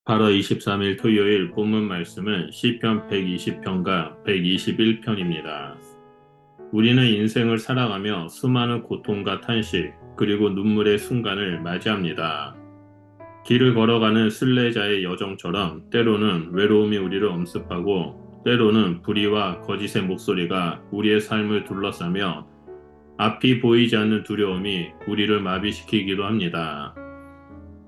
8월 23일 토요일 본문 말씀은 시편 120편과 121편입니다. 우리는 인생을 살아가며 수많은 고통과 탄식, 그리고 눈물의 순간을 맞이합니다. 길을 걸어가는 순례자의 여정처럼 때로는 외로움이 우리를 엄습하고 때로는 불의와 거짓의 목소리가 우리의 삶을 둘러싸며 앞이 보이지 않는 두려움이 우리를 마비시키기도 합니다.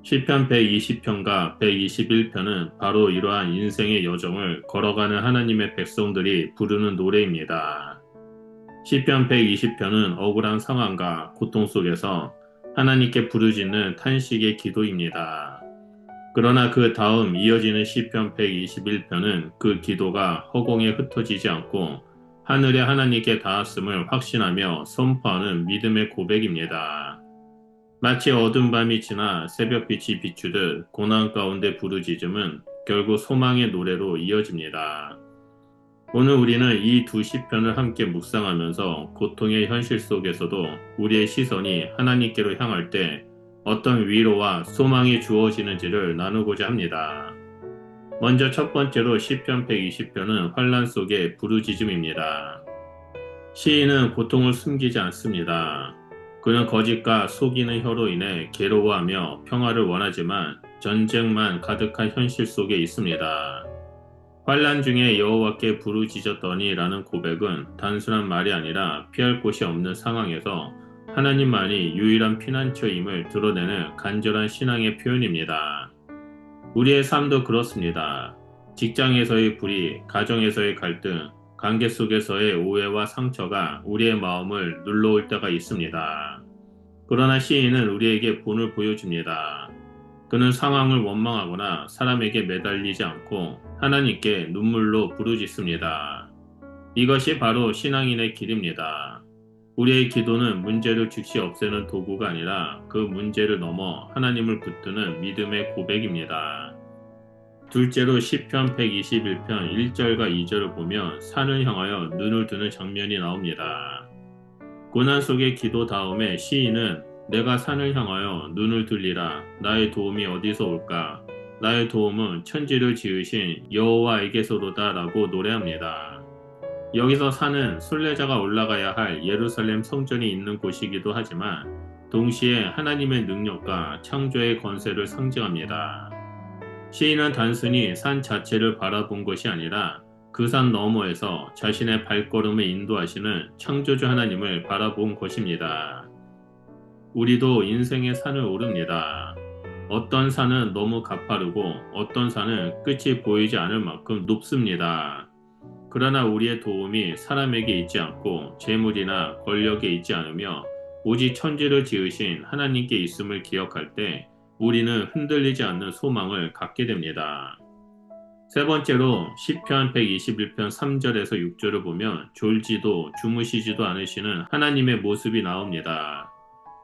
시편 120편과 121편은 바로 이러한 인생의 여정을 걸어가는 하나님의 백성들이 부르는 노래입니다. 시편 120편은 억울한 상황과 고통 속에서 하나님께 부르짖는 탄식의 기도입니다. 그러나 그 다음 이어지는 시편 121편은 그 기도가 허공에 흩어지지 않고 하늘의 하나님께 닿았음을 확신하며 선포하는 믿음의 고백입니다. 마치 어두운 밤이 지나 새벽빛이 비추듯 고난 가운데 부르짖음은 결국 소망의 노래로 이어집니다. 오늘 우리는 이 두 시편을 함께 묵상하면서 고통의 현실 속에서도 우리의 시선이 하나님께로 향할 때 어떤 위로와 소망이 주어지는지를 나누고자 합니다. 먼저 첫 번째로 시편 120편은 환난 속의 부르짖음입니다. 시인은 고통을 숨기지 않습니다. 그는 거짓과 속이는 혀로 인해 괴로워하며 평화를 원하지만 전쟁만 가득한 현실 속에 있습니다. 환난 중에 여호와께 부르짖었더니라는 고백은 단순한 말이 아니라 피할 곳이 없는 상황에서 하나님만이 유일한 피난처임을 드러내는 간절한 신앙의 표현입니다. 우리의 삶도 그렇습니다. 직장에서의 불의, 가정에서의 갈등, 관계 속에서의 오해와 상처가 우리의 마음을 눌러올 때가 있습니다. 그러나 시인은 우리에게 본을 보여줍니다. 그는 상황을 원망하거나 사람에게 매달리지 않고 하나님께 눈물로 부르짖습니다. 이것이 바로 신앙인의 길입니다. 우리의 기도는 문제를 즉시 없애는 도구가 아니라 그 문제를 넘어 하나님을 붙드는 믿음의 고백입니다. 둘째로 시편 121편 1절과 2절을 보면 산을 향하여 눈을 드는 장면이 나옵니다. 고난 속의 기도 다음에 시인은 내가 산을 향하여 눈을 들리라. 나의 도움이 어디서 올까? 나의 도움은 천지를 지으신 여호와에게서로다 라고 노래합니다. 여기서 산은 순례자가 올라가야 할 예루살렘 성전이 있는 곳이기도 하지만 동시에 하나님의 능력과 창조의 권세를 상징합니다. 시인은 단순히 산 자체를 바라본 것이 아니라 그 산 너머에서 자신의 발걸음을 인도하시는 창조주 하나님을 바라본 것입니다. 우리도 인생의 산을 오릅니다. 어떤 산은 너무 가파르고 어떤 산은 끝이 보이지 않을 만큼 높습니다. 그러나 우리의 도움이 사람에게 있지 않고 재물이나 권력에 있지 않으며 오직 천지를 지으신 하나님께 있음을 기억할 때 우리는 흔들리지 않는 소망을 갖게 됩니다. 세 번째로 시편 121편 3절에서 6절을 보면 졸지도 주무시지도 않으시는 하나님의 모습이 나옵니다.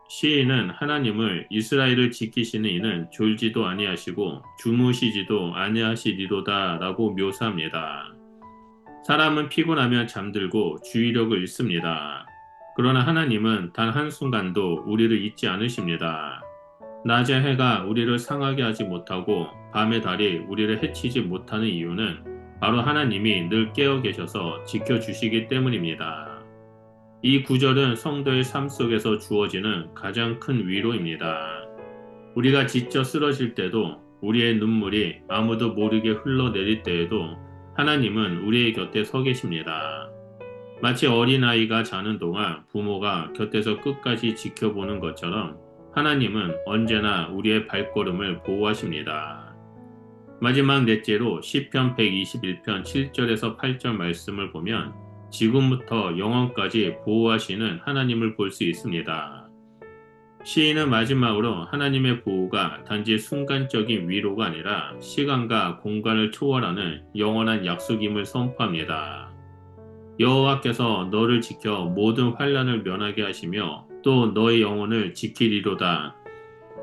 시인은 하나님을 이스라엘을 지키시는 이는 졸지도 아니하시고 주무시지도 아니하시리로다 라고 묘사합니다. 사람은 피곤하면 잠들고 주의력을 잃습니다. 그러나 하나님은 단 한순간도 우리를 잊지 않으십니다. 낮의 해가 우리를 상하게 하지 못하고 밤의 달이 우리를 해치지 못하는 이유는 바로 하나님이 늘 깨어 계셔서 지켜주시기 때문입니다. 이 구절은 성도의 삶 속에서 주어지는 가장 큰 위로입니다. 우리가 지쳐 쓰러질 때도 우리의 눈물이 아무도 모르게 흘러내릴 때에도 하나님은 우리의 곁에 서 계십니다. 마치 어린아이가 자는 동안 부모가 곁에서 끝까지 지켜보는 것처럼 하나님은 언제나 우리의 발걸음을 보호하십니다. 마지막 넷째로 시편 121편 7절에서 8절 말씀을 보면 지금부터 영원까지 보호하시는 하나님을 볼 수 있습니다. 시인은 마지막으로 하나님의 보호가 단지 순간적인 위로가 아니라 시간과 공간을 초월하는 영원한 약속임을 선포합니다. 여호와께서 너를 지켜 모든 환난을 면하게 하시며 또 너의 영혼을 지키리로다.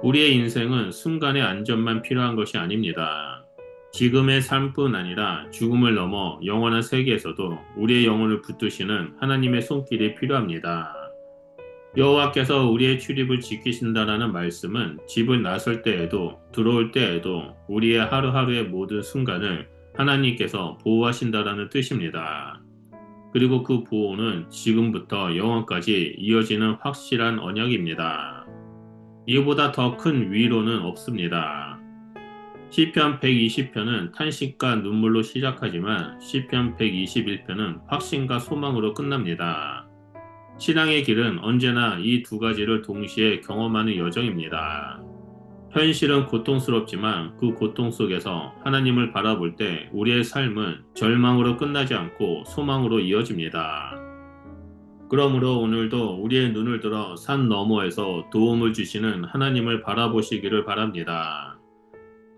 우리의 인생은 순간의 안전만 필요한 것이 아닙니다. 지금의 삶뿐 아니라 죽음을 넘어 영원한 세계에서도 우리의 영혼을 붙드시는 하나님의 손길이 필요합니다. 여호와께서 우리의 출입을 지키신다라는 말씀은 집을 나설 때에도 들어올 때에도 우리의 하루하루의 모든 순간을 하나님께서 보호하신다라는 뜻입니다. 그리고 그 보호는 지금부터 영원까지 이어지는 확실한 언약입니다. 이보다 더 큰 위로는 없습니다. 시편 120편은 탄식과 눈물로 시작하지만 시편 121편은 확신과 소망으로 끝납니다. 신앙의 길은 언제나 이 두 가지를 동시에 경험하는 여정입니다. 현실은 고통스럽지만 그 고통 속에서 하나님을 바라볼 때 우리의 삶은 절망으로 끝나지 않고 소망으로 이어집니다. 그러므로 오늘도 우리의 눈을 들어 산 너머에서 도움을 주시는 하나님을 바라보시기를 바랍니다.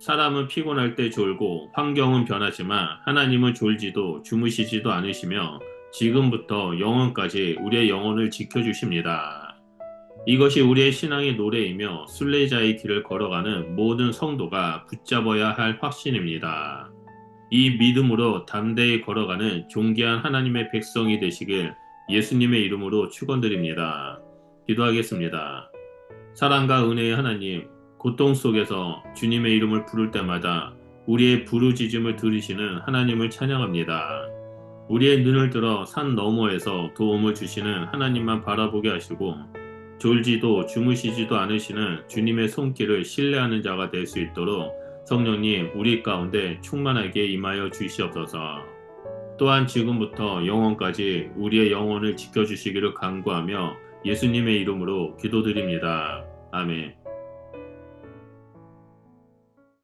사람은 피곤할 때 졸고 환경은 변하지만 하나님은 졸지도 주무시지도 않으시며 지금부터 영원까지 우리의 영혼을 지켜주십니다. 이것이 우리의 신앙의 노래이며 순례자의 길을 걸어가는 모든 성도가 붙잡아야 할 확신입니다. 이 믿음으로 담대히 걸어가는 존귀한 하나님의 백성이 되시길 예수님의 이름으로 축원드립니다. 기도하겠습니다. 사랑과 은혜의 하나님, 고통 속에서 주님의 이름을 부를 때마다 우리의 부르짖음을 들으시는 하나님을 찬양합니다. 우리의 눈을 들어 산 너머에서 도움을 주시는 하나님만 바라보게 하시고 졸지도 주무시지도 않으시는 주님의 손길을 신뢰하는 자가 될 수 있도록 성령님 우리 가운데 충만하게 임하여 주시옵소서. 또한 지금부터 영원까지 우리의 영혼을 지켜주시기를 간구하며 예수님의 이름으로 기도드립니다. 아멘.